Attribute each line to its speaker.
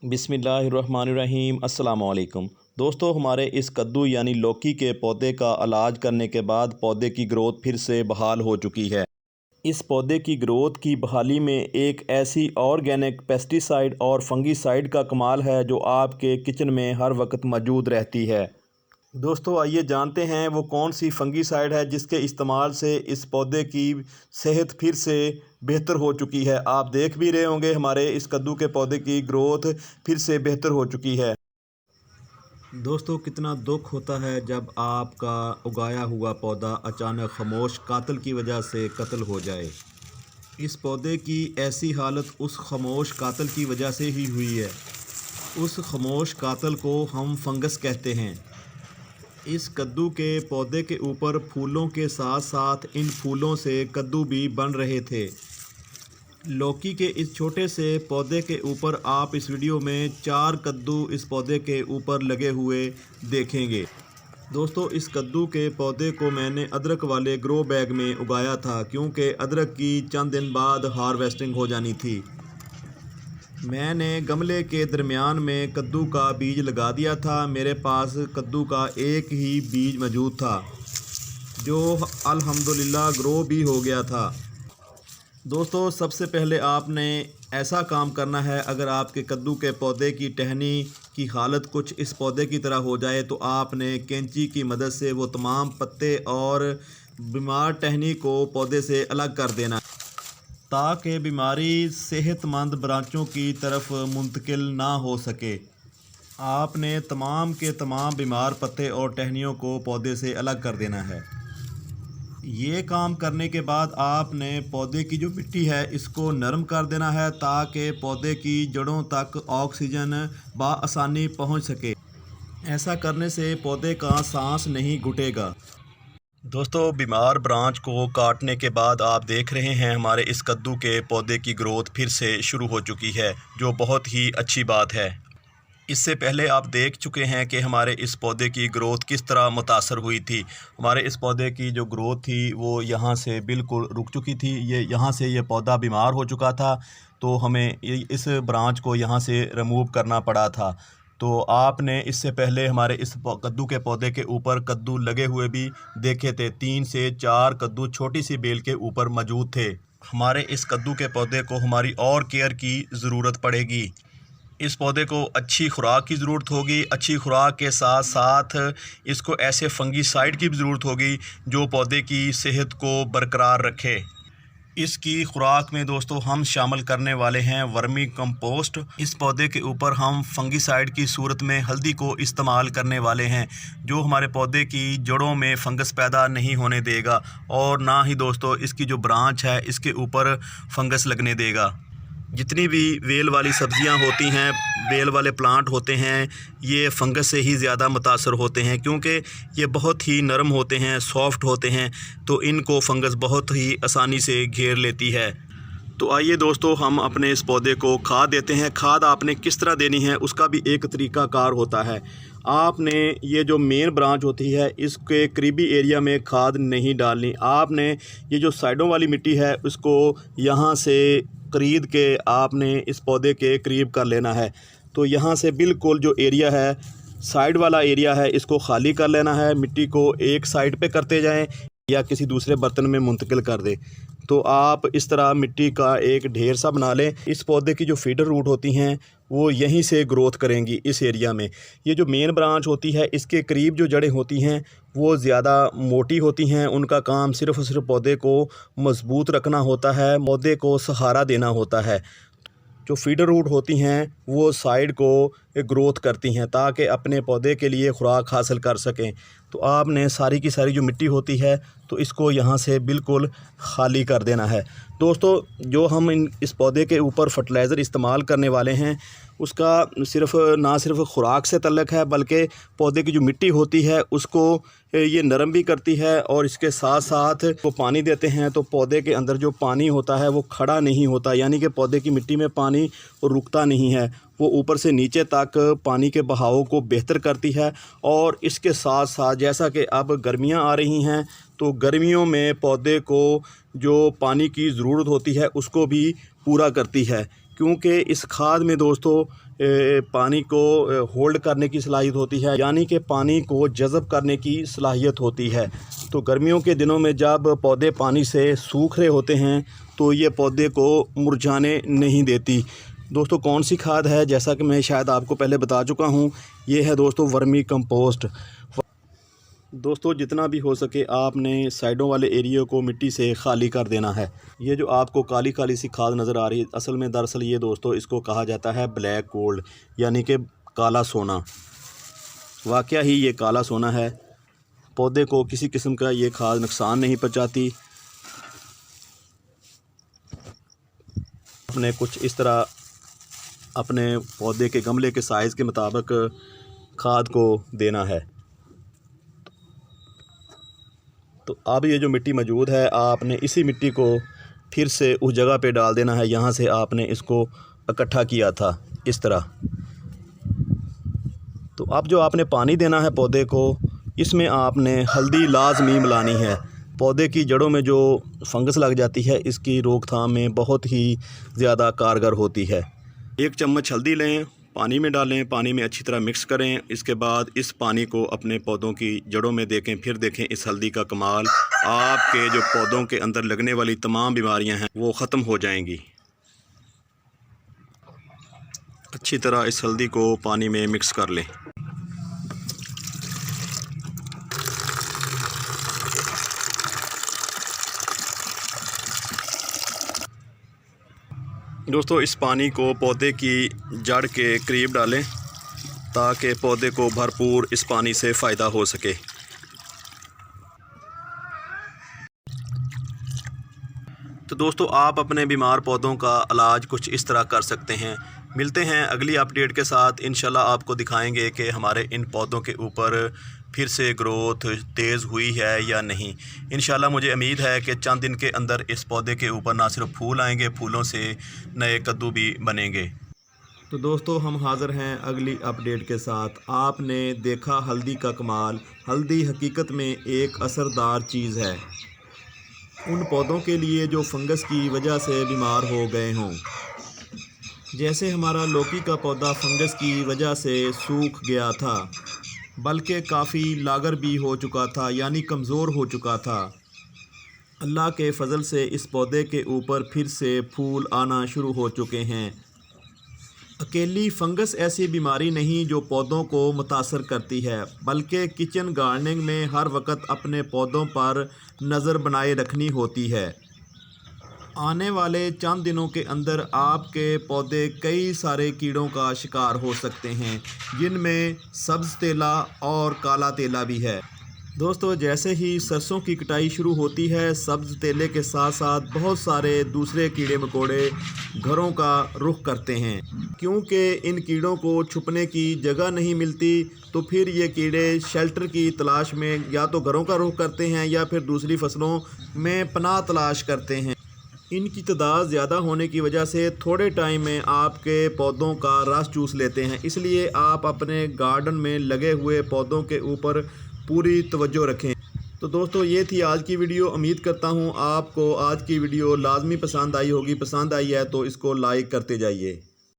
Speaker 1: बिस्मिल्लाहिर्रहमानिर्रहीम अस्सलाम वालेकुम दोस्तों, हमारे इस कद्दू यानी लौकी के पौधे का इलाज करने के बाद पौधे की ग्रोथ फिर से बहाल हो चुकी है। इस पौधे की ग्रोथ की बहाली में एक ऐसी ऑर्गेनिक पेस्टिसाइड और फंगिसाइड का कमाल है जो आपके किचन में हर वक्त मौजूद रहती है। दोस्तों, आइए जानते हैं वो कौन सी फंगिसाइड है जिसके इस्तेमाल से इस पौधे की सेहत फिर से बेहतर हो चुकी है। आप देख भी रहे होंगे हमारे इस कद्दू के पौधे की ग्रोथ फिर से बेहतर हो चुकी है। दोस्तों, कितना दुख होता है जब आपका उगाया हुआ पौधा अचानक खामोश कातिल की वजह से कत्ल हो जाए। इस पौधे की ऐसी हालत उस खामोश कातिल की वजह से ही हुई है। उस खामोश कातिल को हम फंगस कहते हैं। इस कद्दू के पौधे के ऊपर फूलों के साथ साथ इन फूलों से कद्दू भी बन रहे थे। लौकी के इस छोटे से पौधे के ऊपर आप इस वीडियो में 4 कद्दू इस पौधे के ऊपर लगे हुए देखेंगे। दोस्तों, इस कद्दू के पौधे को मैंने अदरक वाले ग्रो बैग में उगाया था क्योंकि अदरक की चंद दिन बाद हार्वेस्टिंग हो जानी थी। मैंने गमले के दरमियान में कद्दू का बीज लगा दिया था। मेरे पास कद्दू का एक ही बीज मौजूद था जो अल्हम्दुलिल्लाह ग्रो भी हो गया था। दोस्तों, सबसे पहले आपने ऐसा काम करना है, अगर आपके कद्दू के पौधे की टहनी की हालत कुछ इस पौधे की तरह हो जाए तो आपने कैंची की मदद से वो तमाम पत्ते और बीमार टहनी को पौधे से अलग कर देना ताकि बीमारी सेहतमंद ब्रांचों की तरफ मुंतकिल ना हो सके। आपने तमाम के तमाम बीमार पत्ते और टहनियों को पौधे से अलग कर देना है। ये काम करने के बाद आपने पौधे की जो मिट्टी है इसको नरम कर देना है ताकि पौधे की जड़ों तक ऑक्सीजन बआसानी पहुंच सके। ऐसा करने से पौधे का सांस नहीं घुटेगा। दोस्तों, बीमार ब्रांच को काटने के बाद आप देख रहे हैं हमारे इस कद्दू के पौधे की ग्रोथ फिर से शुरू हो चुकी है, जो बहुत ही अच्छी बात है। इससे पहले आप देख चुके हैं कि हमारे इस पौधे की ग्रोथ किस तरह मुतासर हुई थी। हमारे इस पौधे की जो ग्रोथ थी वो यहाँ से बिल्कुल रुक चुकी थी। यहाँ से ये पौधा बीमार हो चुका था तो हमें इस ब्रांच को यहाँ से रिमूव करना पड़ा था। तो आपने इससे पहले हमारे इस कद्दू के पौधे के ऊपर कद्दू लगे हुए भी देखे थे। 3 से 4 कद्दू छोटी सी बेल के ऊपर मौजूद थे। हमारे इस कद्दू के पौधे को हमारी और केयर की ज़रूरत पड़ेगी। इस पौधे को अच्छी खुराक की ज़रूरत होगी। अच्छी खुराक के साथ साथ इसको ऐसे फंगिसाइड की भी ज़रूरत होगी जो पौधे की सेहत को बरकरार रखे। इसकी खुराक में दोस्तों हम शामिल करने वाले हैं वर्मी कंपोस्ट। इस पौधे के ऊपर हम फंगिसाइड की सूरत में हल्दी को इस्तेमाल करने वाले हैं जो हमारे पौधे की जड़ों में फंगस पैदा नहीं होने देगा और ना ही दोस्तों इसकी जो ब्रांच है इसके ऊपर फंगस लगने देगा। जितनी भी वेल वाली सब्ज़ियां होती हैं, बेल वाले प्लांट होते हैं, ये फंगस से ही ज़्यादा मुतासर होते हैं क्योंकि ये बहुत ही नरम होते हैं, सॉफ्ट होते हैं, तो इनको फंगस बहुत ही आसानी से घेर लेती है। तो आइए दोस्तों, हम अपने इस पौधे को खाद देते हैं। खाद आपने किस तरह देनी है उसका भी एक तरीक़ाकार होता है। आपने ये जो मेन ब्रांच होती है इसके करीबी एरिया में खाद नहीं डालनी। आपने ये जो साइडों वाली मिट्टी है उसको यहाँ से खरीद के आपने इस पौधे के करीब कर लेना है। तो यहाँ से बिल्कुल जो एरिया है, साइड वाला एरिया है, इसको खाली कर लेना है। मिट्टी को एक साइड पे करते जाएं या किसी दूसरे बर्तन में मुंतकिल कर दें। तो आप इस तरह मिट्टी का एक ढेर सा बना लें। इस पौधे की जो फीडर रूट होती हैं वो यहीं से ग्रोथ करेंगी इस एरिया में। ये जो मेन ब्रांच होती है इसके करीब जो जड़ें होती हैं वो ज़्यादा मोटी होती हैं। उनका काम सिर्फ़ और सिर्फ पौधे को मज़बूत रखना होता है, पौधे को सहारा देना होता है। जो फीडर रूट होती हैं वो साइड को ग्रोथ करती हैं ताकि अपने पौधे के लिए खुराक हासिल कर सकें। तो आपने सारी की सारी जो मिट्टी होती है तो इसको यहाँ से बिल्कुल खाली कर देना है। दोस्तों, जो हम इस पौधे के ऊपर फर्टिलाइज़र इस्तेमाल करने वाले हैं उसका ना सिर्फ खुराक से तल्लक़ है बल्कि पौधे की जो मिट्टी होती है उसको ये नरम भी करती है और इसके साथ साथ वो पानी देते हैं तो पौधे के अंदर जो पानी होता है वो खड़ा नहीं होता, यानी कि पौधे की मिट्टी में पानी रुकता नहीं है, वो ऊपर से नीचे तक पानी के बहाव को बेहतर करती है। और इसके साथ साथ जैसा कि अब गर्मियां आ रही हैं तो गर्मियों में पौधे को जो पानी की ज़रूरत होती है उसको भी पूरा करती है। क्योंकि इस खाद में दोस्तों पानी को होल्ड करने की सलाहियत होती है, यानी कि पानी को जज़ब करने की सलाहियत होती है। तो गर्मियों के दिनों में जब पौधे पानी से सूख रहे होते हैं तो ये पौधे को मुरझाने नहीं देती। दोस्तों कौन सी खाद है, जैसा कि मैं शायद आपको पहले बता चुका हूँ, ये है दोस्तों वर्मी कंपोस्ट। दोस्तों जितना भी हो सके आपने साइडों वाले एरिया को मिट्टी से खाली कर देना है। ये जो आपको काली काली सी खाद नज़र आ रही है, असल में दरअसल ये दोस्तों इसको कहा जाता है ब्लैक गोल्ड, यानी कि काला सोना। वाकया ही ये काला सोना है। पौधे को किसी किस्म का ये खाद नुकसान नहीं पहुंचाती। आपने कुछ इस तरह अपने पौधे के गमले के साइज़ के मुताबिक खाद को देना है। तो अब ये जो मिट्टी मौजूद है, आपने इसी मिट्टी को फिर से उस जगह पे डाल देना है, यहाँ से आपने इसको इकट्ठा किया था इस तरह। तो अब जो आपने पानी देना है पौधे को, इसमें आपने हल्दी लाजमी मिलानी है। पौधे की जड़ों में जो फंगस लग जाती है, इसकी रोकथाम में बहुत ही ज़्यादा कारगर होती है। 1 चम्मच हल्दी लें, पानी में डालें, पानी में अच्छी तरह मिक्स करें। इसके बाद इस पानी को अपने पौधों की जड़ों में देखें, फिर देखें इस हल्दी का कमाल। आपके जो पौधों के अंदर लगने वाली तमाम बीमारियां हैं वो ख़त्म हो जाएंगी। अच्छी तरह इस हल्दी को पानी में मिक्स कर लें। दोस्तों इस पानी को पौधे की जड़ के करीब डालें ताकि पौधे को भरपूर इस पानी से फ़ायदा हो सके। तो दोस्तों आप अपने बीमार पौधों का इलाज कुछ इस तरह कर सकते हैं। मिलते हैं अगली अपडेट के साथ। इंशाल्लाह आपको दिखाएंगे कि हमारे इन पौधों के ऊपर फिर से ग्रोथ तेज़ हुई है या नहीं। इंशाल्लाह मुझे उम्मीद है कि चंद दिन के अंदर इस पौधे के ऊपर ना सिर्फ फूल आएंगे, फूलों से नए कद्दू भी बनेंगे। तो दोस्तों हम हाज़िर हैं अगली अपडेट के साथ। आपने देखा हल्दी का कमाल। हल्दी हकीकत में एक असरदार चीज़ है उन पौधों के लिए जो फंगस की वजह से बीमार हो गए हों। जैसे हमारा लौकी का पौधा फंगस की वजह से सूख गया था, बल्कि काफ़ी लागर भी हो चुका था, यानी कमज़ोर हो चुका था। अल्लाह के फ़ज़ल से इस पौधे के ऊपर फिर से फूल आना शुरू हो चुके हैं। अकेली फंगस ऐसी बीमारी नहीं जो पौधों को मुतासर करती है, बल्कि किचन गार्डनिंग में हर वक्त अपने पौधों पर नज़र बनाए रखनी होती है। आने वाले चंद दिनों के अंदर आपके पौधे कई सारे कीड़ों का शिकार हो सकते हैं, जिनमें सब्ज़ तेला और काला तेला भी है। दोस्तों जैसे ही सरसों की कटाई शुरू होती है, सब्ज़ तेले के साथ साथ बहुत सारे दूसरे कीड़े मकोड़े घरों का रुख करते हैं। क्योंकि इन कीड़ों को छुपने की जगह नहीं मिलती, तो फिर ये कीड़े शेल्टर की तलाश में या तो घरों का रुख करते हैं या फिर दूसरी फसलों में पनाह तलाश करते हैं। इनकी तादाद ज़्यादा होने की वजह से थोड़े टाइम में आपके पौधों का रस चूस लेते हैं। इसलिए आप अपने गार्डन में लगे हुए पौधों के ऊपर पूरी तवज्जो रखें। तो दोस्तों ये थी आज की वीडियो। उम्मीद करता हूँ आपको आज की वीडियो लाजमी पसंद आई होगी। पसंद आई है तो इसको लाइक करते जाइए।